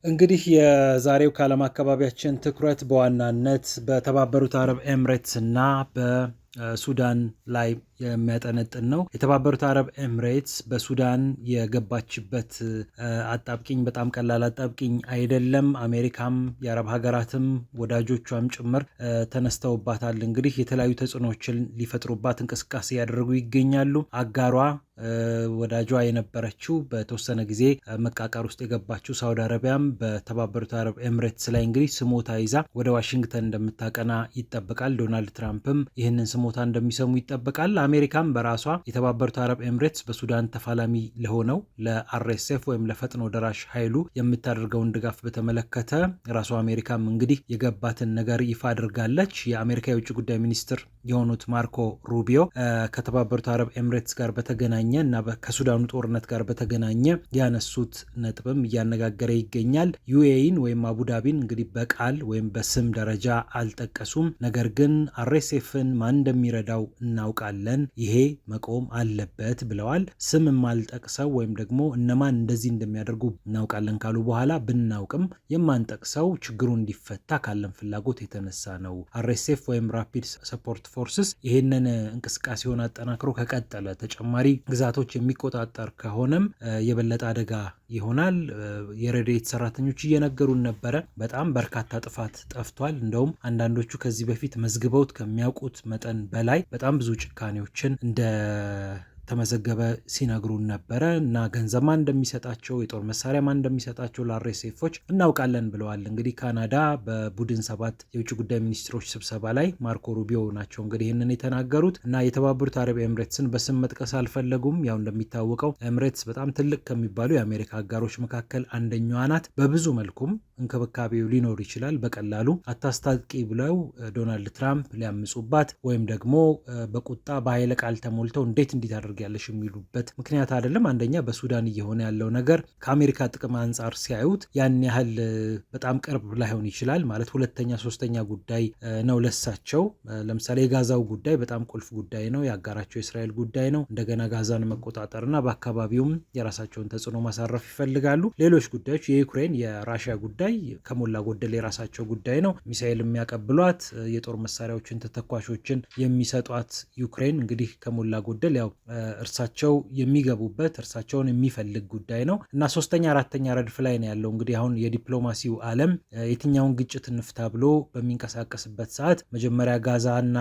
እንግዲህ የዛሬው ከዓለም አካባቢያችን ትኩረት በዋናነት በተባበሩት አረብ ኤምሬትስ እና በሱዳን ላይ የሚያጠነጥን ነው። የተባበሩት አረብ ኤምሬትስ በሱዳን የገባችበት አጣብቂኝ በጣም ቀላል አጣብቂኝ አይደለም። አሜሪካም የአረብ ሀገራትም ወዳጆቿም ጭምር ተነስተውባታል። እንግዲህ የተለያዩ ተጽዕኖዎችን ሊፈጥሩባት እንቅስቃሴ ያደረጉ ይገኛሉ። አጋሯ ወዳጇ የነበረችው በተወሰነ ጊዜ መቃቃር ውስጥ የገባችው ሳውዲ አረቢያም በተባበሩት አረብ ኤምሬትስ ላይ እንግዲህ ስሞታ ይዛ ወደ ዋሽንግተን እንደምታቀና ይጠበቃል። ዶናልድ ትራምፕም ይህንን ስሞታ እንደሚሰሙ ይጠበቃል። አሜሪካም በራሷ የተባበሩት አረብ ኤምሬትስ በሱዳን ተፋላሚ ለሆነው ለአርኤስኤፍ ወይም ለፈጥኖ ደራሽ ኃይሉ የምታደርገውን ድጋፍ በተመለከተ ራሷ አሜሪካም እንግዲህ የገባትን ነገር ይፋ አድርጋለች። የአሜሪካ የውጭ ጉዳይ ሚኒስትር የሆኑት ማርኮ ሩቢዮ ከተባበሩት አረብ ኤምሬትስ ጋር በተገናኘ እና ከሱዳኑ ጦርነት ጋር በተገናኘ ያነሱት ነጥብም እያነጋገረ ይገኛል። ዩኤኢን ወይም አቡዳቢን እንግዲህ በቃል ወይም በስም ደረጃ አልጠቀሱም። ነገር ግን አርኤስኤፍን ማን እንደሚረዳው እናውቃለን፣ ይሄ መቆም አለበት ብለዋል። ስም የማልጠቅሰው ወይም ደግሞ እነማን እንደዚህ እንደሚያደርጉ እናውቃለን ካሉ በኋላ ብናውቅም የማንጠቅሰው ችግሩ እንዲፈታ ካለን ፍላጎት የተነሳ ነው። አርኤስኤፍ ወይም ራፒድ ሰፖርት ፎርስስ ይህንን እንቅስቃሴውን አጠናክሮ ከቀጠለ ተጨማሪ ግዛቶች የሚቆጣጠር ከሆነም የበለጠ አደጋ ይሆናል። የረድኤት ሰራተኞች እየነገሩን ነበረ። በጣም በርካታ ጥፋት ጠፍቷል። እንደውም አንዳንዶቹ ከዚህ በፊት መዝግበውት ከሚያውቁት መጠን በላይ በጣም ብዙ ጭካኔዎችን ተመዘገበ ሲነግሩን ነበረ እና ገንዘብ ማን እንደሚሰጣቸው የጦር መሳሪያ ማን እንደሚሰጣቸው ለአርኤስኤፎች እናውቃለን ብለዋል። እንግዲህ ካናዳ በቡድን 7 የውጭ ጉዳይ ሚኒስትሮች ስብሰባ ላይ ማርኮ ሩቢዮ ናቸው እንግዲህ ይህንን የተናገሩት እና የተባበሩት አረብ ኤምሬትስን በስም መጥቀስ አልፈለጉም። ያው እንደሚታወቀው ኤምሬትስ በጣም ትልቅ ከሚባሉ የአሜሪካ አጋሮች መካከል አንደኛዋ ናት። በብዙ መልኩም እንክብካቤው ሊኖር ይችላል። በቀላሉ አታስታጥቂ ብለው ዶናልድ ትራምፕ ሊያምጹባት ወይም ደግሞ በቁጣ በኃይለ ቃል ተሞልተው እንዴት እንዲታደርግ ያለሽ የሚሉበት ምክንያት አይደለም። አንደኛ በሱዳን እየሆነ ያለው ነገር ከአሜሪካ ጥቅም አንጻር ሲያዩት ያን ያህል በጣም ቅርብ ላይሆን ይችላል ማለት ሁለተኛ ሶስተኛ ጉዳይ ነው ለሳቸው። ለምሳሌ የጋዛው ጉዳይ በጣም ቁልፍ ጉዳይ ነው። የአጋራቸው የእስራኤል ጉዳይ ነው። እንደገና ጋዛን መቆጣጠርና በአካባቢውም የራሳቸውን ተጽዕኖ ማሳረፍ ይፈልጋሉ። ሌሎች ጉዳዮች የዩክሬን የራሽያ ጉዳይ ከሞላ ጎደል የራሳቸው ጉዳይ ነው። ሚሳኤል የሚያቀብሏት የጦር መሳሪያዎችን ተተኳሾችን የሚሰጧት ዩክሬን እንግዲህ ከሞላ ጎደል ያው እርሳቸው የሚገቡበት እርሳቸውን የሚፈልግ ጉዳይ ነው እና ሶስተኛ አራተኛ ረድፍ ላይ ነው ያለው። እንግዲህ አሁን የዲፕሎማሲው ዓለም የትኛውን ግጭት እንፍታ ብሎ በሚንቀሳቀስበት ሰዓት መጀመሪያ ጋዛ እና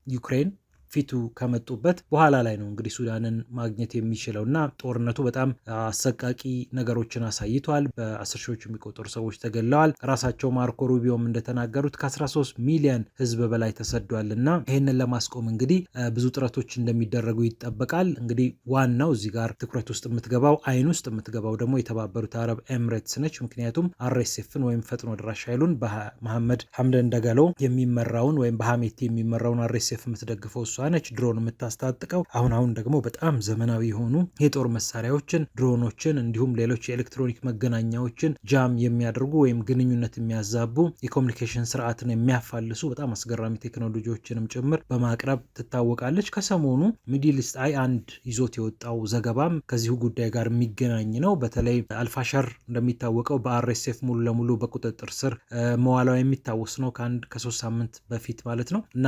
ዩክሬን ፊቱ ከመጡበት በኋላ ላይ ነው እንግዲህ ሱዳንን ማግኘት የሚችለው እና ጦርነቱ በጣም አሰቃቂ ነገሮችን አሳይቷል። በ10 ሺዎች የሚቆጠሩ ሰዎች ተገለዋል። ራሳቸው ማርኮ ሩቢዮም እንደተናገሩት ከ13 ሚሊዮን ሕዝብ በላይ ተሰዷል እና ይህንን ለማስቆም እንግዲህ ብዙ ጥረቶች እንደሚደረጉ ይጠበቃል። እንግዲህ ዋናው እዚህ ጋር ትኩረት ውስጥ የምትገባው አይን ውስጥ የምትገባው ደግሞ የተባበሩት አረብ ኤምሬትስ ነች። ምክንያቱም አርኤስኤፍን ወይም ፈጥኖ ደራሽ ኃይሉን በመሐመድ ሐምደን ደገሎ የሚመራውን ወይም በሐሜቲ የሚመራውን አርኤስኤፍ የምትደግፈው እሷ ነች። ድሮን የምታስታጥቀው አሁን ደግሞ በጣም ዘመናዊ የሆኑ የጦር መሳሪያዎችን ድሮኖችን እንዲሁም ሌሎች የኤሌክትሮኒክ መገናኛዎችን ጃም የሚያደርጉ ወይም ግንኙነት የሚያዛቡ የኮሚኒኬሽን ስርዓትን የሚያፋልሱ በጣም አስገራሚ ቴክኖሎጂዎችንም ጭምር በማቅረብ ትታወቃለች። ከሰሞኑ ሚድል ኢስት አይ አንድ ይዞት የወጣው ዘገባም ከዚሁ ጉዳይ ጋር የሚገናኝ ነው። በተለይ አልፋሸር እንደሚታወቀው በአርኤስኤፍ ሙሉ ለሙሉ በቁጥጥር ስር መዋላው የሚታወስ ነው ከ3 ሳምንት በፊት ማለት ነው እና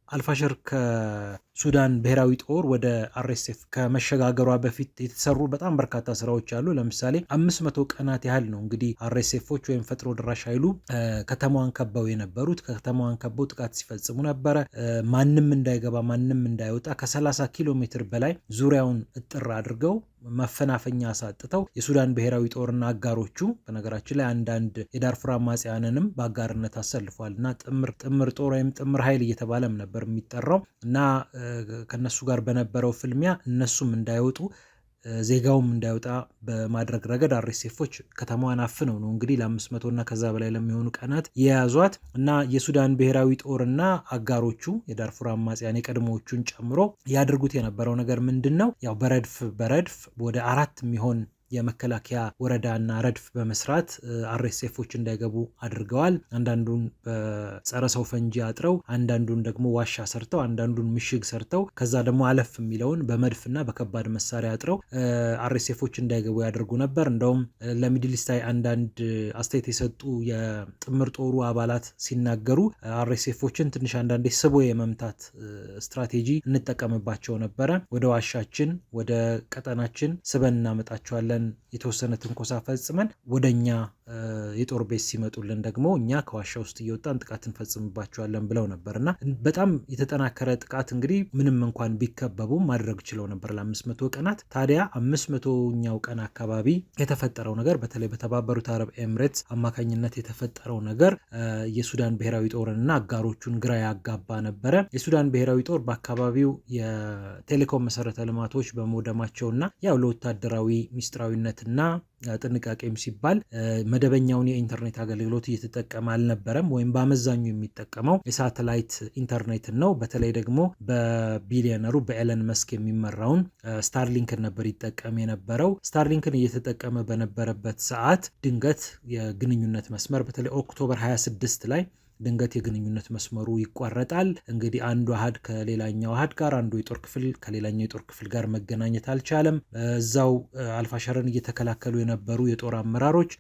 አልፋሸር ከሱዳን ብሔራዊ ጦር ወደ አርኤስኤፍ ከመሸጋገሯ በፊት የተሰሩ በጣም በርካታ ስራዎች አሉ። ለምሳሌ 500 ቀናት ያህል ነው እንግዲህ አርኤስኤፎች ወይም ፈጥኖ ደራሽ ኃይሉ ከተማዋን ከበው የነበሩት። ከተማዋን ከበው ጥቃት ሲፈጽሙ ነበረ። ማንም እንዳይገባ ማንም እንዳይወጣ ከ30 ኪሎ ሜትር በላይ ዙሪያውን እጥር አድርገው መፈናፈኛ አሳጥተው የሱዳን ብሔራዊ ጦርና አጋሮቹ በነገራችን ላይ አንዳንድ የዳርፉር አማጽያንንም በአጋርነት አሰልፏል እና ጥምር ጦር ወይም ጥምር ኃይል እየተባለም ነበር የሚጠራው እና ከነሱ ጋር በነበረው ፍልሚያ እነሱም እንዳይወጡ ዜጋውም እንዳይወጣ በማድረግ ረገድ አርኤስኤፎች ከተማዋን አፍነው ነው እንግዲህ ለ500 እና ከዛ በላይ ለሚሆኑ ቀናት የያዟት እና የሱዳን ብሔራዊ ጦርና አጋሮቹ የዳርፉር አማጽያን የቀድሞዎቹን ጨምሮ ያድርጉት የነበረው ነገር ምንድን ነው? ያው በረድፍ ወደ 4 የሚሆን የመከላከያ ወረዳና ረድፍ በመስራት አርኤስኤፎች እንዳይገቡ አድርገዋል። አንዳንዱን በጸረ ሰው ፈንጂ አጥረው፣ አንዳንዱን ደግሞ ዋሻ ሰርተው፣ አንዳንዱን ምሽግ ሰርተው ከዛ ደግሞ አለፍ የሚለውን በመድፍና በከባድ መሳሪያ አጥረው አርኤስኤፎች እንዳይገቡ ያደርጉ ነበር። እንደውም ለሚድል ኢስት አንዳንድ አስተያየት የሰጡ የጥምር ጦሩ አባላት ሲናገሩ አርኤስኤፎችን ትንሽ አንዳንዴ ስቦ የመምታት ስትራቴጂ እንጠቀምባቸው ነበረ። ወደ ዋሻችን ወደ ቀጠናችን ስበን እናመጣቸዋለን። የተወሰነ ትንኮሳ ፈጽመን ወደኛ የጦር ቤት ሲመጡልን ደግሞ እኛ ከዋሻ ውስጥ እየወጣን ጥቃት እንፈጽምባቸዋለን ብለው ነበር እና በጣም የተጠናከረ ጥቃት እንግዲህ ምንም እንኳን ቢከበቡም ማድረግ ችለው ነበር ለ500 ቀናት። ታዲያ 500ኛው ቀን አካባቢ የተፈጠረው ነገር በተለይ በተባበሩት አረብ ኤምሬትስ አማካኝነት የተፈጠረው ነገር የሱዳን ብሔራዊ ጦርንና አጋሮቹን ግራ ያጋባ ነበረ። የሱዳን ብሔራዊ ጦር በአካባቢው የቴሌኮም መሰረተ ልማቶች በመውደማቸውና ያው ለወታደራዊ ሚስጥራዊነትና ጥንቃቄም ሲባል መደበኛውን የኢንተርኔት አገልግሎት እየተጠቀመ አልነበረም፣ ወይም በአመዛኙ የሚጠቀመው የሳተላይት ኢንተርኔትን ነው። በተለይ ደግሞ በቢሊዮነሩ በኤለን መስክ የሚመራውን ስታርሊንክን ነበር ይጠቀም የነበረው። ስታርሊንክን እየተጠቀመ በነበረበት ሰዓት ድንገት የግንኙነት መስመር በተለይ ኦክቶበር 26 ላይ ድንገት የግንኙነት መስመሩ ይቋረጣል። እንግዲህ አንዱ አሃድ ከሌላኛው አሃድ ጋር፣ አንዱ የጦር ክፍል ከሌላኛው የጦር ክፍል ጋር መገናኘት አልቻለም። እዛው አልፋሸርን እየተከላከሉ የነበሩ የጦር አመራሮች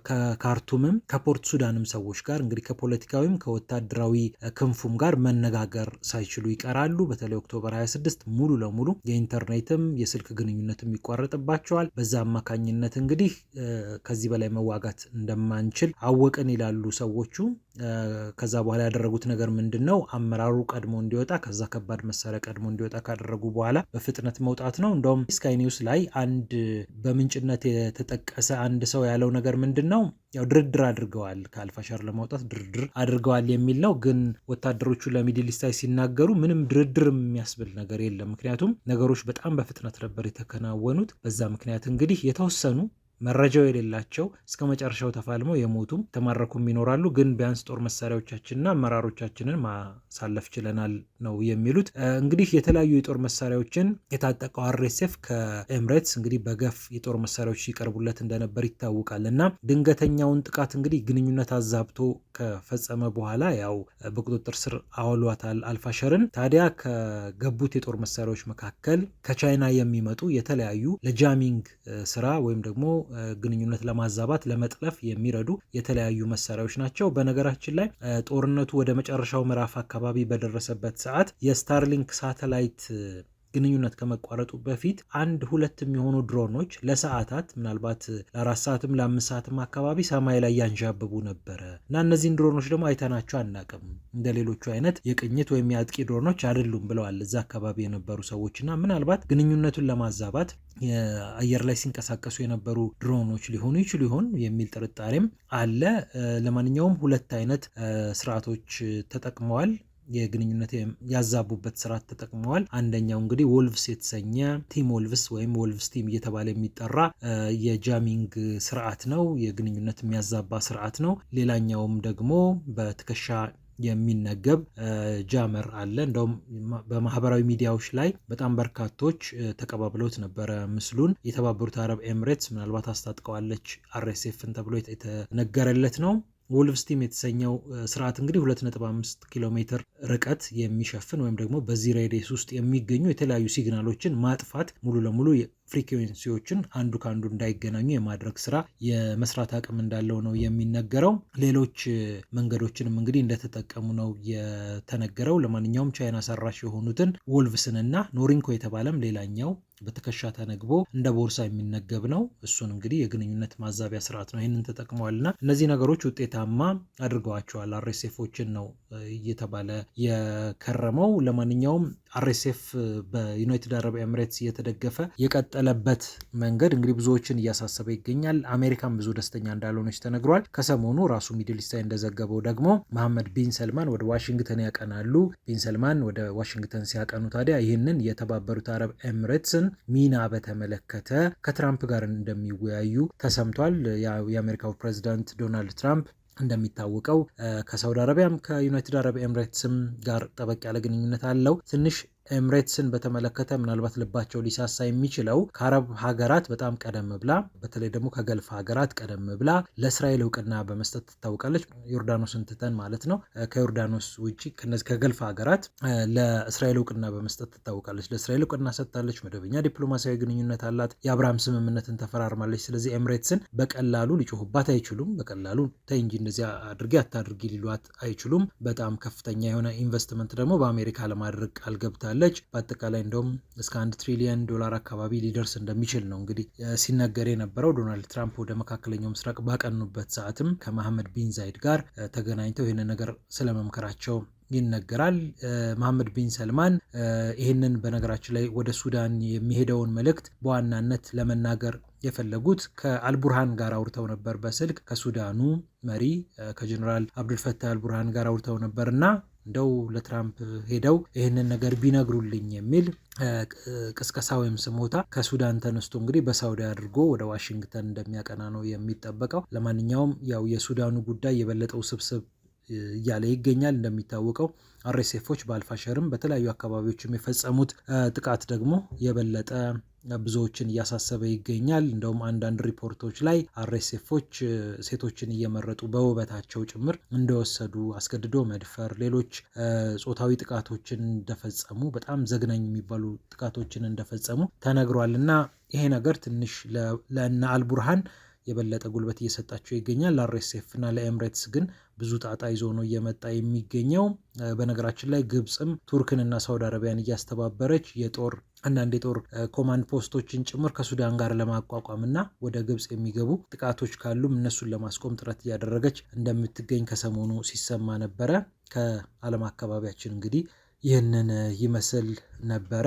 ከካርቱምም ከፖርት ሱዳንም ሰዎች ጋር እንግዲህ ከፖለቲካዊም ከወታደራዊ ክንፉም ጋር መነጋገር ሳይችሉ ይቀራሉ። በተለይ ኦክቶበር 26 ሙሉ ለሙሉ የኢንተርኔትም የስልክ ግንኙነትም ይቋረጥባቸዋል። በዛ አማካኝነት እንግዲህ ከዚህ በላይ መዋጋት እንደማንችል አወቅን ይላሉ ሰዎቹ። ከዛ በኋላ ያደረጉት ነገር ምንድነው? አመራሩ ቀድሞ እንዲወጣ ከዛ ከባድ መሳሪያ ቀድሞ እንዲወጣ ካደረጉ በኋላ በፍጥነት መውጣት ነው። እንደውም ስካይ ኒውስ ላይ አንድ በምንጭነት የተጠቀሰ አንድ ሰው ያለው ነገር ምንድነው? ያው ድርድር አድርገዋል፣ ከአልፋሸር ለማውጣት ድርድር አድርገዋል የሚል ነው። ግን ወታደሮቹ ለሚድል ኢስት ሲናገሩ ምንም ድርድር የሚያስብል ነገር የለም። ምክንያቱም ነገሮች በጣም በፍጥነት ነበር የተከናወኑት። በዛ ምክንያት እንግዲህ የተወሰኑ መረጃው የሌላቸው እስከ መጨረሻው ተፋልመው የሞቱም ተማረኩም ይኖራሉ። ግን ቢያንስ ጦር መሳሪያዎቻችንና አመራሮቻችንን ማሳለፍ ችለናል ነው የሚሉት። እንግዲህ የተለያዩ የጦር መሳሪያዎችን የታጠቀው አርኤስኤፍ ከኤምሬትስ እንግዲህ በገፍ የጦር መሳሪያዎች ሲቀርቡለት እንደነበር ይታወቃል። እና ድንገተኛውን ጥቃት እንግዲህ ግንኙነት አዛብቶ ከፈጸመ በኋላ ያው በቁጥጥር ስር አውሏታል አልፋሸርን። ታዲያ ከገቡት የጦር መሳሪያዎች መካከል ከቻይና የሚመጡ የተለያዩ ለጃሚንግ ስራ ወይም ደግሞ ግንኙነት ለማዛባት ለመጥለፍ የሚረዱ የተለያዩ መሳሪያዎች ናቸው። በነገራችን ላይ ጦርነቱ ወደ መጨረሻው ምዕራፍ አካባቢ በደረሰበት ሰዓት የስታርሊንክ ሳተላይት ግንኙነት ከመቋረጡ በፊት 1-2 የሚሆኑ ድሮኖች ለሰዓታት ምናልባት ለ4 ሰዓትም ለ5 ሰዓትም አካባቢ ሰማይ ላይ ያንዣብቡ ነበረ እና እነዚህን ድሮኖች ደግሞ አይተናቸው አናቅም፣ እንደ ሌሎቹ አይነት የቅኝት ወይም የአጥቂ ድሮኖች አይደሉም ብለዋል እዛ አካባቢ የነበሩ ሰዎች። እና ምናልባት ግንኙነቱን ለማዛባት የአየር ላይ ሲንቀሳቀሱ የነበሩ ድሮኖች ሊሆኑ ይችሉ ይሆን የሚል ጥርጣሬም አለ። ለማንኛውም 2 አይነት ስርዓቶች ተጠቅመዋል። የግንኙነት ያዛቡበት ስርዓት ተጠቅመዋል። አንደኛው እንግዲህ ወልቭስ የተሰኘ ቲም ወልቭስ ወይም ወልቭስ ቲም እየተባለ የሚጠራ የጃሚንግ ስርዓት ነው፣ የግንኙነት የሚያዛባ ስርዓት ነው። ሌላኛውም ደግሞ በትከሻ የሚነገብ ጃመር አለ። እንደውም በማህበራዊ ሚዲያዎች ላይ በጣም በርካቶች ተቀባብለውት ነበረ ምስሉን። የተባበሩት አረብ ኤምሬትስ ምናልባት አስታጥቀዋለች አርኤስኤፍን ተብሎ የተነገረለት ነው። ወልቭስ ቲም የተሰኘው ስርዓት እንግዲህ 2.5 ኪሎ ሜትር ርቀት የሚሸፍን ወይም ደግሞ በዚህ ሬዲየስ ውስጥ የሚገኙ የተለያዩ ሲግናሎችን ማጥፋት፣ ሙሉ ለሙሉ ፍሪኩዌንሲዎችን አንዱ ከአንዱ እንዳይገናኙ የማድረግ ስራ የመስራት አቅም እንዳለው ነው የሚነገረው። ሌሎች መንገዶችንም እንግዲህ እንደተጠቀሙ ነው የተነገረው። ለማንኛውም ቻይና ሰራሽ የሆኑትን ወልቭስንና ኖሪንኮ የተባለም ሌላኛው በትከሻ ተነግቦ እንደ ቦርሳ የሚነገብ ነው። እሱን እንግዲህ የግንኙነት ማዛቢያ ስርዓት ነው። ይህንን ተጠቅመዋልና እነዚህ ነገሮች ውጤታማ አድርገዋቸዋል አርኤስኤፎችን ነው እየተባለ የከረመው። ለማንኛውም አርኤስኤፍ በዩናይትድ አረብ ኤምሬትስ እየተደገፈ የቀጠለበት መንገድ እንግዲህ ብዙዎችን እያሳሰበ ይገኛል። አሜሪካን ብዙ ደስተኛ እንዳልሆነች ተነግሯል። ከሰሞኑ ራሱ ሚድል ኢስት እንደዘገበው ደግሞ መሐመድ ቢን ሰልማን ወደ ዋሽንግተን ያቀናሉ። ቢን ሰልማን ወደ ዋሽንግተን ሲያቀኑ ታዲያ ይህንን የተባበሩት አረብ ኤምሬትስን ሚና በተመለከተ ከትራምፕ ጋር እንደሚወያዩ ተሰምቷል። የአሜሪካው ፕሬዚዳንት ዶናልድ ትራምፕ እንደሚታወቀው ከሳውዲ አረቢያም ከዩናይትድ አረብ ኤምሬትስም ጋር ጠበቅ ያለ ግንኙነት አለው። ትንሽ ኤምሬትስን በተመለከተ ምናልባት ልባቸው ሊሳሳ የሚችለው ከአረብ ሀገራት በጣም ቀደም ብላ በተለይ ደግሞ ከገልፍ ሀገራት ቀደም ብላ ለእስራኤል እውቅና በመስጠት ትታወቃለች። ዮርዳኖስን ትተን ማለት ነው። ከዮርዳኖስ ውጭ ከነዚህ ከገልፍ ሀገራት ለእስራኤል እውቅና በመስጠት ትታወቃለች። ለእስራኤል እውቅና ሰጥታለች። መደበኛ ዲፕሎማሲያዊ ግንኙነት አላት። የአብርሃም ስምምነትን ተፈራርማለች። ስለዚህ ኤምሬትስን በቀላሉ ሊጮሁባት አይችሉም። በቀላሉ ተይ እንጂ እንደዚህ አድርጊ አታድርጊ ሊሏት አይችሉም። በጣም ከፍተኛ የሆነ ኢንቨስትመንት ደግሞ በአሜሪካ ለማድረግ ቃል ገብታለች። በአጠቃላይ እንደውም እስከ $1 ትሪሊየን አካባቢ ሊደርስ እንደሚችል ነው እንግዲህ ሲነገር የነበረው። ዶናልድ ትራምፕ ወደ መካከለኛው ምስራቅ ባቀኑበት ሰዓትም ከመሐመድ ቢን ዛይድ ጋር ተገናኝተው ይህንን ነገር ስለመምከራቸው ይነገራል። መሐመድ ቢን ሰልማን ይህንን በነገራችን ላይ ወደ ሱዳን የሚሄደውን መልእክት በዋናነት ለመናገር የፈለጉት ከአልቡርሃን ጋር አውርተው ነበር በስልክ ከሱዳኑ መሪ ከጀነራል አብዱልፈታህ አልቡርሃን ጋር አውርተው ነበር እና እንደው ለትራምፕ ሄደው ይህንን ነገር ቢነግሩልኝ የሚል ቅስቀሳ ወይም ስሞታ ከሱዳን ተነስቶ እንግዲህ በሳውዲ አድርጎ ወደ ዋሽንግተን እንደሚያቀና ነው የሚጠበቀው። ለማንኛውም ያው የሱዳኑ ጉዳይ የበለጠው ስብስብ እያለ ይገኛል። እንደሚታወቀው አርኤስኤፎች በአልፋሸርም በተለያዩ አካባቢዎችም የፈጸሙት ጥቃት ደግሞ የበለጠ ብዙዎችን እያሳሰበ ይገኛል። እንደውም አንዳንድ ሪፖርቶች ላይ አርኤስኤፎች ሴቶችን እየመረጡ በውበታቸው ጭምር እንደወሰዱ፣ አስገድዶ መድፈር፣ ሌሎች ጾታዊ ጥቃቶችን እንደፈጸሙ፣ በጣም ዘግናኝ የሚባሉ ጥቃቶችን እንደፈጸሙ ተነግሯል እና ይሄ ነገር ትንሽ ለእነ አልቡርሃን የበለጠ ጉልበት እየሰጣቸው ይገኛል። ለአርኤስኤፍ እና ለኤምሬትስ ግን ብዙ ጣጣ ይዞ ነው እየመጣ የሚገኘው። በነገራችን ላይ ግብፅም ቱርክንና ሳውዲ አረቢያን እያስተባበረች አንዳንድ የጦር ኮማንድ ፖስቶችን ጭምር ከሱዳን ጋር ለማቋቋም እና ወደ ግብፅ የሚገቡ ጥቃቶች ካሉም እነሱን ለማስቆም ጥረት እያደረገች እንደምትገኝ ከሰሞኑ ሲሰማ ነበረ። ከዓለም አካባቢያችን እንግዲህ ይህንን ይመስል ነበረ።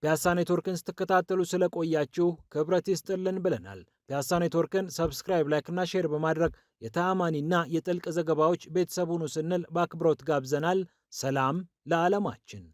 ፒያሳ ኔትወርክን ስትከታተሉ ስለቆያችሁ ክብረት ይስጥልን ብለናል። ፒያሳ ኔትወርክን ሰብስክራይብ፣ ላይክና ሼር በማድረግ የተአማኒና የጥልቅ ዘገባዎች ቤተሰቡን ስንል በአክብሮት ጋብዘናል። ሰላም ለዓለማችን።